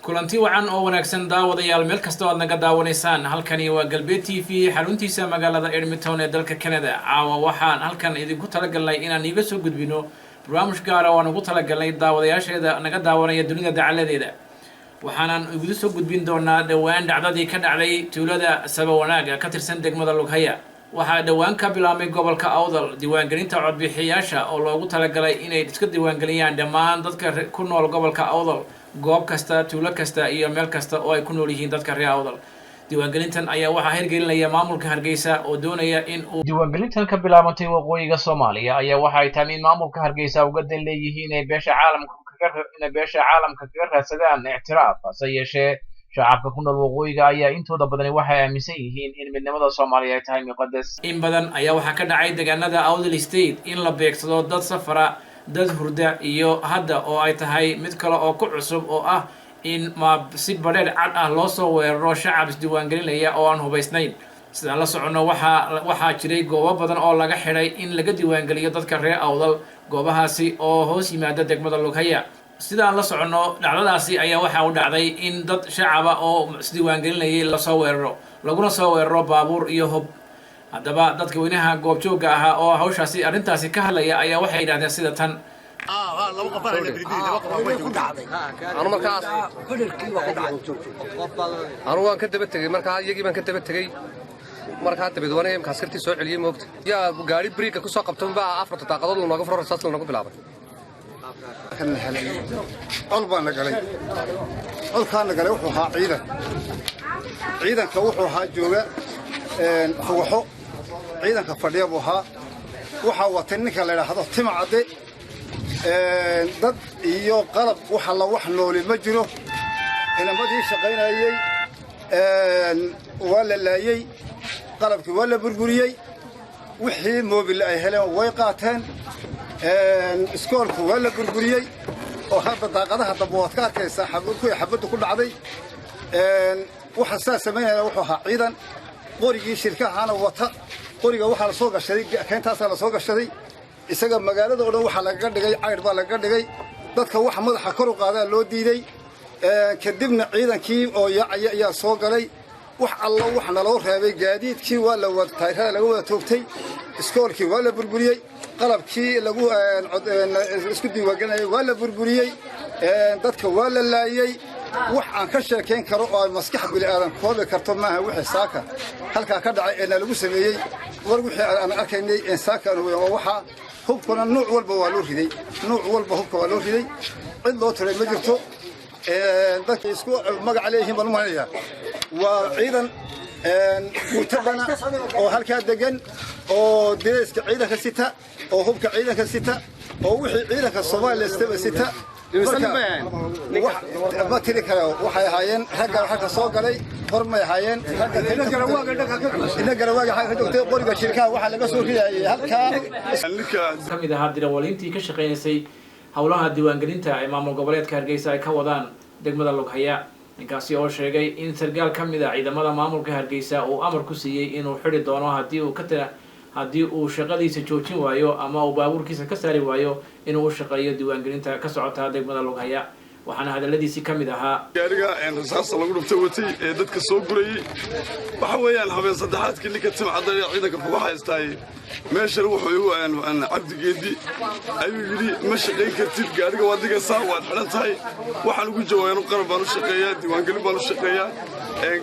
kulanti wacan oo wanaagsan daawadayaal meel kasta oo aad naga daawanaysaan halkani waa Galbeed TV xaruntiisa magaalada Edmonton ee dalka Canada caawa waxaan halkan idinku talagalnay inaan iga soo gudbino barnaamij gaar ah oo aan ugu talagalnay daawadayaasheeda naga daawanaya dunida dacaladeeda waxaanan ugu soo gudbin doonaa dhawaan dhacdadii ka dhacday tuulada Sabawanaag ka tirsan degmada Lughaya waxaa dhawaan ka bilaabmay gobolka Awdal diiwaangelinta codbixiyaasha oo loogu talagalay inay iska diiwaangeliyaan dhammaan dadka ku nool gobolka Awdal goob kasta tuulo kasta iyo meel kasta oo ay ku nool yihiin dadka reer Awdal diiwaangelintan ayaa waxaa hirgelinaya maamulka Hargeysa oo doonaya in uu diiwaangelintan ka bilaabantay waqooyiga Soomaaliya ayaa waxa ay tahay in maamulka Hargeysa uga dan leeyihiin inay beesha caalamka kaga raadsadaan ictiraaf hase yeeshee shacabka ku nool waqooyiga ayaa intooda badan waxay aaminsan yihiin in midnimada Soomaaliya ay tahay muqadas in badan ayaa waxa ka dhacay deegaanada Awdal State in la beegsado dad safara dad hurda iyo hadda oo ay tahay mid kale oo ku cusub oo ah in ma si bareer cad ah loo soo weeraro shacab isdiiwaangelinaya oo aan hubaysnayn sidaan la socono waxaa jiray goobo badan oo laga xiray in laga diiwaangeliyo dadka reer Awdal goobahaasi oo hoos yimaada degmada Lughaya sidaan la socono dhacdadaasi ayaa waxa uu dhacday in dad shacab ah oo isdiiwaangelinayay la soo weeraro laguna soo weeraro baabuur iyo hub haddaba dadka weynaha goobjooga ahaa oo hawshaasi arrintaasi ka hadlaya ayaa waxay yidhaahdeen sida tan أنا وان كنت بتجي مركها يجي من كنت بتجي مركها تبي دوانة يوم كاسكتي سوق اليوم موقت يا قاري بريك كوسا قبتهم بقى عفرة تقاضوا لنا قفر رصاص لنا قبل عبد كان حلال قلبنا قلي قلبنا قلي وحوها عيدا كوحوها جوجا وحو عيدا كفردي أبوها وحا وطنك اللي راح تطمع عدي ضد iyo qalab waxa la wax nool ma jiro inamadii shaqeynayay wala laayay qalabkii wala burburiyay wixii moobil ay heleen way qaateen iskoolku wala burburiyay oo hadda daaqadaha dabood ka arkaysa xabadu ku dhacday waxa sameeyay wuxuu ahaa ciidan qorigii shirkahana wata qoriga waxa la soo gashaday keentaas la soo gashaday isaga magaalada oo dhan waxa laga dhigay cayr baa laga dhigay dadka wax madaxa kor u qaadaa loo diiday kadibna ciidankii oo ayaa soo galay wax alla wax naloo reebay gaadiidkii waa la wada taayirada lagu wada toogtay iskoolkii waa la burburiyay qalabkii lagu isku diiwaangelinayay waa la burburiyay dadka waa la laayay wax aan ka sheekeyn karo oo maskax bili aadan koobi karto maaha wixii saaka halka ka dhacay ee lagu sameeyay war wixii aan arkaynay in saaka oo waxa hubkuna nooc walba waa loo riday nooc walba hubka waa loo riday cid loo tiray ma jirto dadka isku magac leeyihiin bal maanaya waa ciidan mutabana oo halka degan oo deeska ciidanka sita oo hubka ciidanka sita oo wixii ciidanka Soomaaliya sita ما تري كلام وحي هاين رجع حتى صوق علي فرم هاين نقرأ حاجة دكتور قريبة شركة واحد لقى سوق فيها هلكا كم إذا هاد الأولين كشقين سي حولها الديوانجلين تاع إمام القبلات كهرجيسا كودان دقمة اللقيا إنكاسي أول شيء إن سرقال كم إذا إذا ماذا مامور كهرجيسا وأمر كسي إنه حد الدوام هدي وكتر haddii uu shaqadiisa joojin waayo ama uu baabuurkiisa ka saari waayo inuu shaqeeyo diiwaangelinta ka socota degmada Lughaya waxaana hadaladiisi kamid ahaa gaariga rasaas lagu dhufto watay ee dadka soo gurayay waxa weeyaan habeen saddexaadkii ninka timcada ciidanka ku haystay meesha wuxuu aan cabdigeedi ayuu yiri ma shaqeyn kartid gaariga wadiga saa waad xiran tahay waxaan ugu jawaabay qarab baan u shaqeeyaa diiwaangelin baan u shaqeeyaa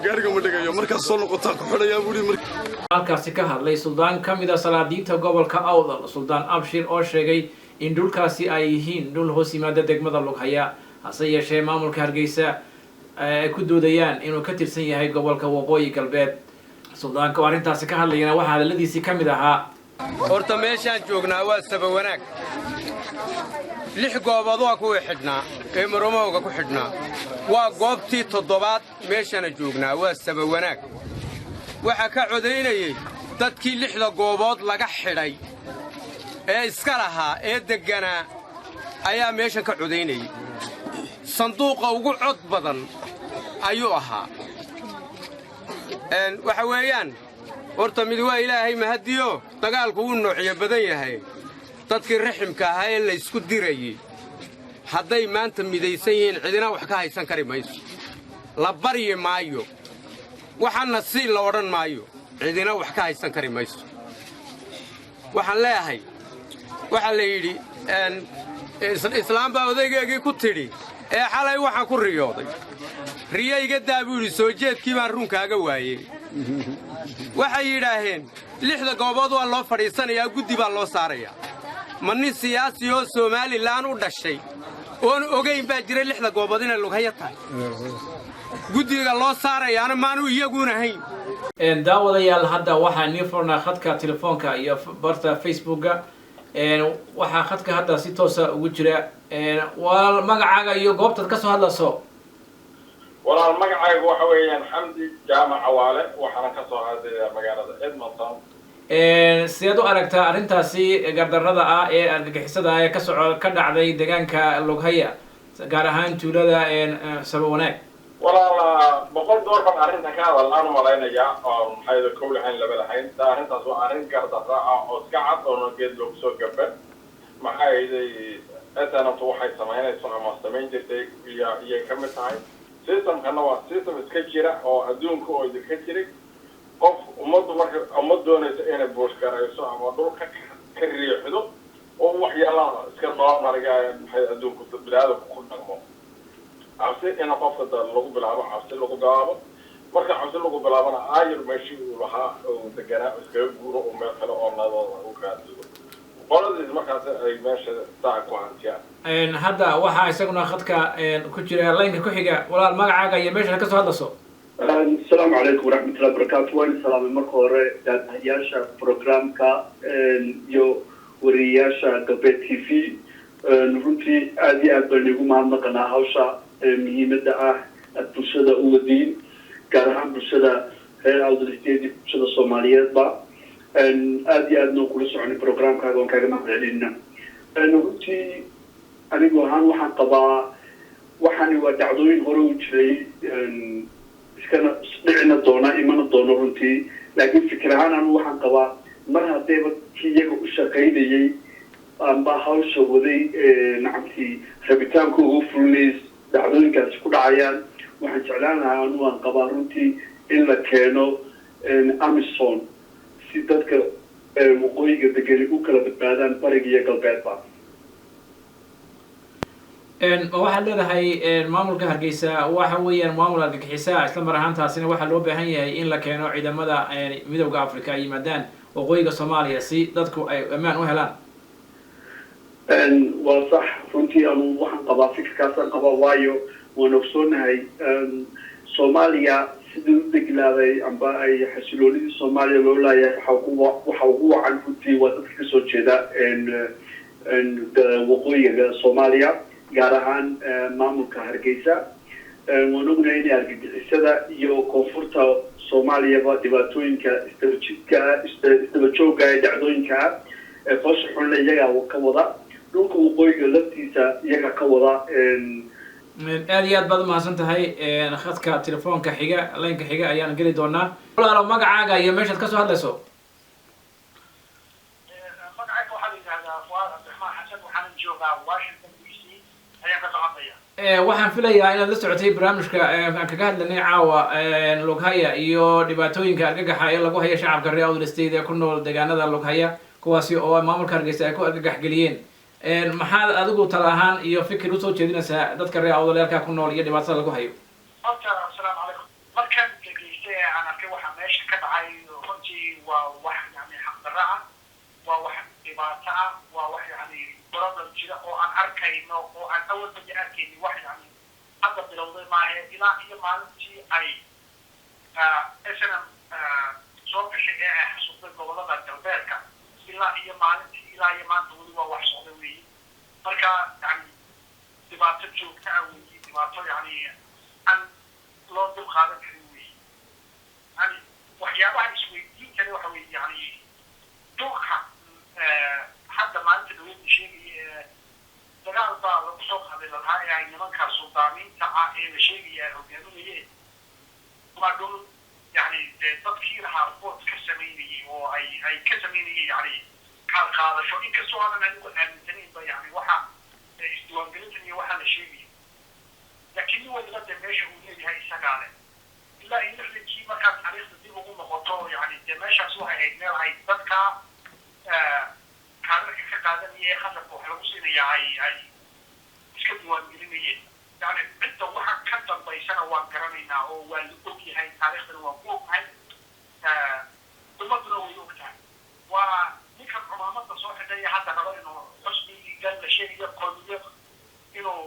gaariga ma dhigayo markaas soo noqotaa ku xidhayaa buuri halkaasi ka hadlay suldaan kamid ah salaadiinta gobolka Awdal suldaan Abshir oo sheegay in dhulkaasi ay yihiin dhul hoos yimaada degmada Lughaya hase yeeshee maamulka Hargeysa ay ku doodayaan inuu ka tirsan yahay gobolka Waqooyi Galbeed suldaanka arrintaasi ka hadlayna waxa hadaladiisi kamid ahaa horta meeshaan joognaa waa Sabawanaag lix goobood waa ku xidhnaa ee maromowga ku xidhnaa waa goobtii toddobaad meeshaan joognaa waa Sabawanaag waxa ka codeynayay dadkii lixda goobood laga xidhay ee iska lahaa ee deganaa ayaa meeshan ka codeynayay sanduuqa ugu cod badan ayuu ahaa waxa weeyaan horta mid waa ilaahay mahadiyo dagaalku uu noocyo badan yahay dadkii raximka ahaa ee la isku dirayay hadday maanta midaysan yihiin cidina wax ka haysan kari mayso la baryi maayo waxaana si la odhan maayo cidina wax ka haysan kari mayso waxaan leeyahay waxa la yidhi islaam baa odaygeegii ku tidhi ee xalay waxaan ku riyooday riyayga daa buu yidhi soo jeedkii baan runkaaga waayey waxay yidhaaheen 6 goobood waa loo fadhiisanayaa guddi baa loo saarayaa ma nin siyaasi oo Soomaaliland u dhashay oon ogeyn baa jiray 6 goobood inay lughaya tahay guddiga loo saarayaana maanu iyaguna hayn daawadayaal hadda waxaa nii furnaa khadka telefoonka iyo barta Facebooka waxaa khadka hadda si toos ah ugu jira walaal magacaaga iyo goobtaad ka soo hadlayso walaal magacaygu waxa weeyaan Xamdi Jaamac Awaale waxaan ka soo hadlayaa magaalada Edmonton sidaad u aragtaa arrintaasi gardarrada ah ee argagixisada ah ee ka dhacday deegaanka Lughaya gaar ahaan tuulada Sabawanaag walaal boqol door baan arrinta ka hadalnaan malaynayaa oo maxay koob lahayn laba lahayn arrintaas waa arrin gardarra ah oo iska cad oo geed loo soo gabay maxay atantu waxay sameynayso ama sameyn jirtay iyo ka mid tahay systemkana waa system iska jira oo adduunka oo idinka jiray qof ummaddu doonaysa inay booskarayso ama dhulka ka riixdo oo waxyaalaha iska soo maraya maxay adduunku bilaado ku dhaqmo cabsi in qofka lagu bilaabo cabsi lagu bilaabo marka cabsi lagu bilaabana ayir meeshii uu lahaa oo deganaa iska guuro oo meel kale oo nadooda u kaadiyo qoladii markaas ay meesha taa ku hantiyaan hadda waxa isaguna khadka ku jira line ku xiga walaal magacaaga iyo meesha ka soo hadlayso السلام عليكم ورحمة الله وبركاته وين السلام المركورة دانياشا برنامجka iyo wariyaasha Galbeed TV runtii aad iyo aad baan ugu mahadnaqaynaa hawsha muhiimada ah bulshada u wadin gaar ahaan bulshada reer Awdal-State bulshada Soomaaliyeedba aad iyo aad noo kula soconay barnaamijkaaga oo kaaga mahadcelinaa runtii anigu ahaan waxaan qabaa waxaan waa dhacdooyin hore u jiray iskana dhicina doona imana doono runtii laakiin fikir ahaan anu waxaan qabaa mar haddayba iyaga u shaqaynayay amba hawsha waday nacamtii rabitaanku ugu fulinays dhacdooyinkaasi ku dhacayaan waxaan jeclaan lahaa anu waan qabaa runtii in la keeno Amazon si dadka waqooyiga degani u kala badbaadaan bariga iyo galbeedba waxaad leedahay maamulka Hargeysa waxa weeyaan maamul argagixisa isla mar ahaantaasina waxa loo baahan yahay in la keeno ciidamada midowga Afrika yimaadaan waqooyiga Soomaaliya si dadku ay amaan u helaan waa sax runtii anu waxaan qabaa fikirkaas qabaa waayo waan ogsoonahay Soomaaliya sidii u deglaaday amba ay xasiloonidii Soomaaliya loo laayahay waxa ugu wacan runtii waa dadka ka soo jeeda waqooyiga Soomaaliya gaar ahaan maamulka Hargeysa waan ognahay in argagixisada iyo koonfurta Soomaaliyaba dhibaatooyinka isdaba joogga ee dhacdooyinka qorshe xun iyaga ka wada dhulka waqooyiga laftiisa iyaga ka wada aad iyo aad baad mahadsan tahay khadka telefoonka xiga line-ka xiga ayaan geli doonaa walaalo magacaaga iyo meeshaad ka soo hadlayso magacayga waxaa la yidhahdaa Fuad Abdiraxmaan Xasan waxaan joogaa Washington DC ayaan ka soo hadlaya waxaan filayaa inaad la socotay barnaamijka aan kaga hadlanay caawa Lughaya iyo dhibaatooyinka argagaxa ee lagu hayo shacabka reer Awdal-State ee ku nool deegaanada Lughaya kuwaasi oo maamulka Hargeysa ay ku argagax geliyeen maxaad adigu tala ahaan iyo fikir u soo jeedinaysaa dadka reer Awdal-State ku nool iyo dhibaatada lagu hayo assalaamu calaykum markaan dhageystay aan arkay waxa meesha ka dhacay runtii waa wax yani xaqdarra ah waa wax dhibaato ah waa wax yani problem jira oo aan arkayno oo aan awalba arkayni wax yani hadda bilowday maahe ilaa iyo maalintii ay SNM soo gashay ee ay xasuuqday gobolada galbeedka ilaa iyo maalintii ilaa iyo maanta weli waa wax socda weeye marka yani dhibaato joogta ah weeye dhibaato yani aan loo dul qaadan karin weeye yani waxyaabaha isweydiin kale waxa weeye yani dhulka hadda maalinta dowladda sheegaya dagaal baa lagu soo qaaday lahaa ee ay nimanka suldaamiinta ah ee la sheegaya ay hogaaminayeen waa dhul yani dadkii lahaa bood ka samaynayay oo ay ka samaynayay yani qaadasho inkastoo aanan anigu aaminsanaynba yani waxa isdiiwaangelintan iyo waxaa la sheegaya laakiin nin waliba dee meesha uu leeyahay isagaa leh ilaa iyo lixdankii markaad taariikhda dib ugu noqoto yani dee meeshaas waxay ahayd meel ay dadka kaadarka ka qaadanaya ee khasabka wax lagu siinaya ay iska diiwaangelinayeen yani cidda waxa ka dambaysana waan garanaynaa oo waa la og yahay taariikhdana waan ku ognahay ummaduna way og tahay waa ninkan cumaamada soo xidhaya hadda raba inuu xusbigii gan la sheegaya qolmiyo inuu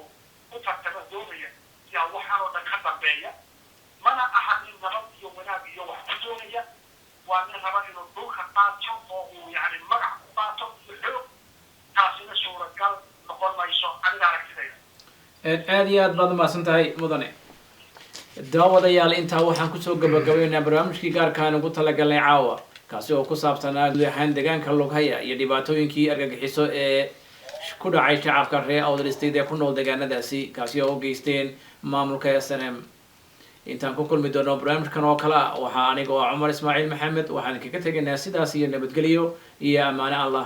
u tartamo doonaya yaa waxaan oo dhan ka dambeeya mana aha nin nabad iyo wanaag iyo wax ku doonaya waa nin raba inuu dhulka qaato oo uu yani magac ku qaato iyo xoog taasina suuragal noqon mayso aniga aragtidayda aad iyo aad baad umahadsan tahay mudane daawadayaal intaa waxaan kusoo gabagabaynaa barnaamijkii gaarkaan ugu talagalnay caawa kaasi oo ku saabsanaa guud ahaan deegaanka Lughaya iyo dhibaatooyinkii argagixiso ee ku dhacay shacabka reer Awdal State ee ku nool deegaanadaasi kaasi oo geysteen maamulka SNM intaan ku kulmi doono barnaamijkan oo kale waxaa aniga oo Cumar Ismaaciil Maxamed waxaan kaga tegaynaa sidaas iyo nabadgelyo iyo amaano Allah